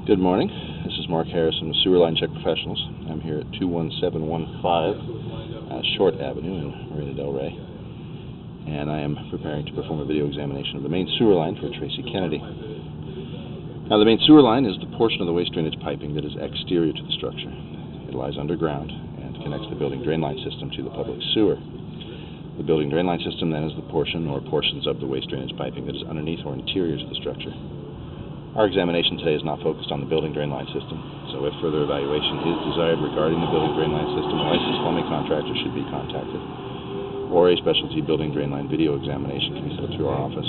Good morning. This is Mark Harrison with Sewer Line Check Professionals. I'm here at 21715 Short Avenue in Marina del Rey, and I am preparing to perform a video examination of the main sewer line for Tracy Kennedy. Now, the main sewer line is the portion of the waste drainage piping that is exterior to the structure. It lies underground and connects the building drain line system to the public sewer. The building drain line system then is the portion or portions of the waste drainage piping that is underneath or interior to the structure. Our examination today is not focused on the building drain line system, so if further evaluation is desired regarding the building drain line system, a licensed plumbing contractor should be contacted, or a specialty building drain line video examination can be set through our office.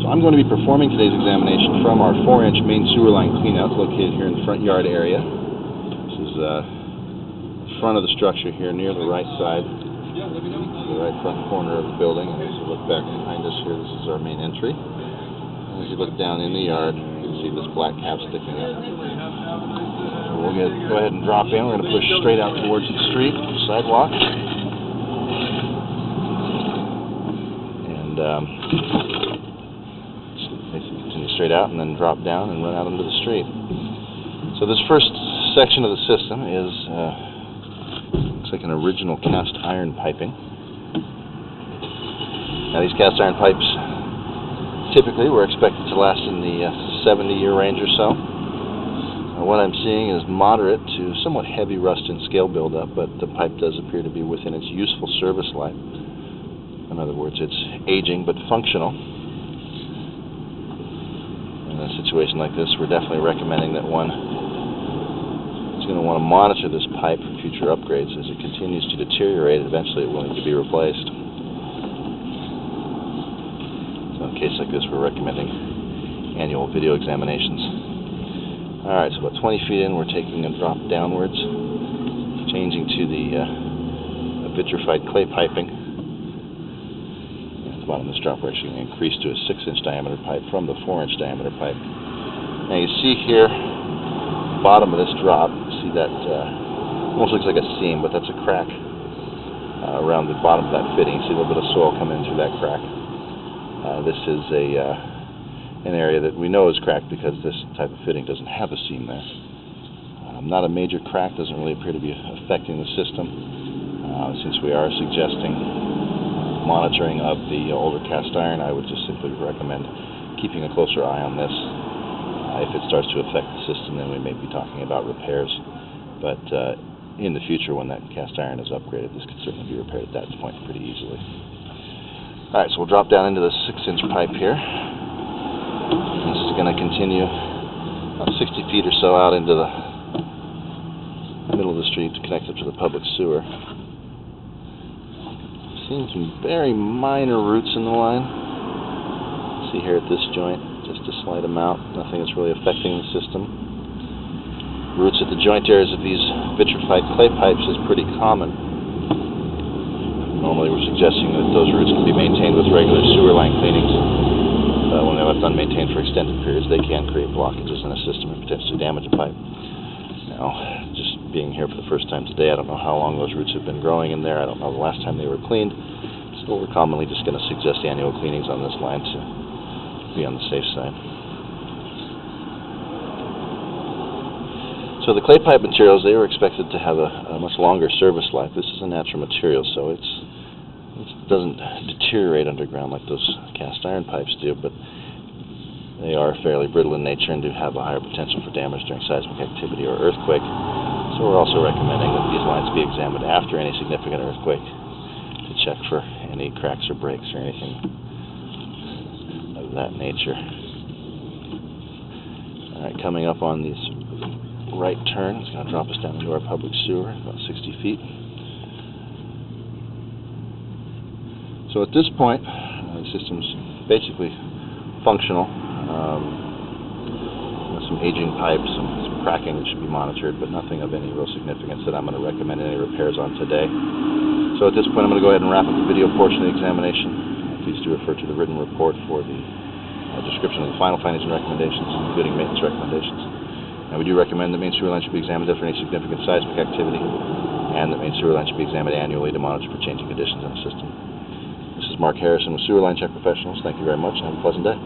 So I'm going to be performing today's examination from our 4-inch main sewer line cleanout located here in the front yard area. This is the front of the structure here near the right side, the right front corner of the building. And as you look back behind us here, this is our main entry. As you look down in the yard, you can see this black cap sticking up. So we'll go ahead and drop in. We're going to push straight out towards the street, sidewalk. And basically continue straight out and then drop down and run out into the street. So this first section of the system is looks like an original cast iron piping. Now these cast iron pipes typically we're expected to last in the 70-year range or so. What I'm seeing is moderate to somewhat heavy rust and scale buildup, but the pipe does appear to be within its useful service life. In other words, it's aging but functional. In a situation like this, we're definitely recommending that one is going to want to monitor this pipe for future upgrades. As it continues to deteriorate, eventually it will need to be replaced. In a case like this, we're recommending annual video examinations. Alright, so about 20 feet in, we're taking a drop downwards, changing to the vitrified clay piping. At the bottom of this drop, we're actually going to increase to a 6-inch diameter pipe from the 4-inch diameter pipe. Now you see here, bottom of this drop, you see that almost looks like a seam, but that's a crack around the bottom of that fitting. You see a little bit of soil coming in through that crack. This is an area that we know is cracked because this type of fitting doesn't have a seam there. Not a major crack, doesn't really appear to be affecting the system. Since we are suggesting monitoring of the older cast iron, I would just simply recommend keeping a closer eye on this. If it starts to affect the system, then we may be talking about repairs. But in the future, when that cast iron is upgraded, this could certainly be repaired at that point pretty easily. Alright, so we'll drop down into the 6-inch pipe here. This is going to continue about 60 feet or so out into the middle of the street to connect up to the public sewer. Seeing some very minor roots in the line. See here at this joint, just a slight amount. Nothing that's really affecting the system. Roots at the joint areas of these vitrified clay pipes is pretty common. Normally we're suggesting that those roots can be maintained with regular sewer line cleanings. When they're left unmaintained for extended periods, they can create blockages in a system and potentially damage a pipe. Now, just being here for the first time today, I don't know how long those roots have been growing in there. I don't know the last time they were cleaned. So we're commonly just going to suggest annual cleanings on this line to be on the safe side. So the clay pipe materials, they were expected to have a much longer service life. This is a natural material, so it doesn't deteriorate underground like those cast iron pipes do, but they are fairly brittle in nature and do have a higher potential for damage during seismic activity or earthquake. So we're also recommending that these lines be examined after any significant earthquake to check for any cracks or breaks or anything of that nature. Alright, coming up on this right turn, it's going to drop us down into our public sewer, about 60 feet. So at this point, the system's basically functional. Some aging pipes, some cracking that should be monitored, but nothing of any real significance that I'm going to recommend any repairs on today. So at this point, I'm going to go ahead and wrap up the video portion of the examination. Please do refer to the written report for the description of the final findings and recommendations, including maintenance recommendations. And we do recommend that main sewer line should be examined after any significant seismic activity, and that main sewer line should be examined annually to monitor for changing conditions in the system. This is Mark Harrison with Sewer Line Check Professionals. Thank you very much and have a pleasant day.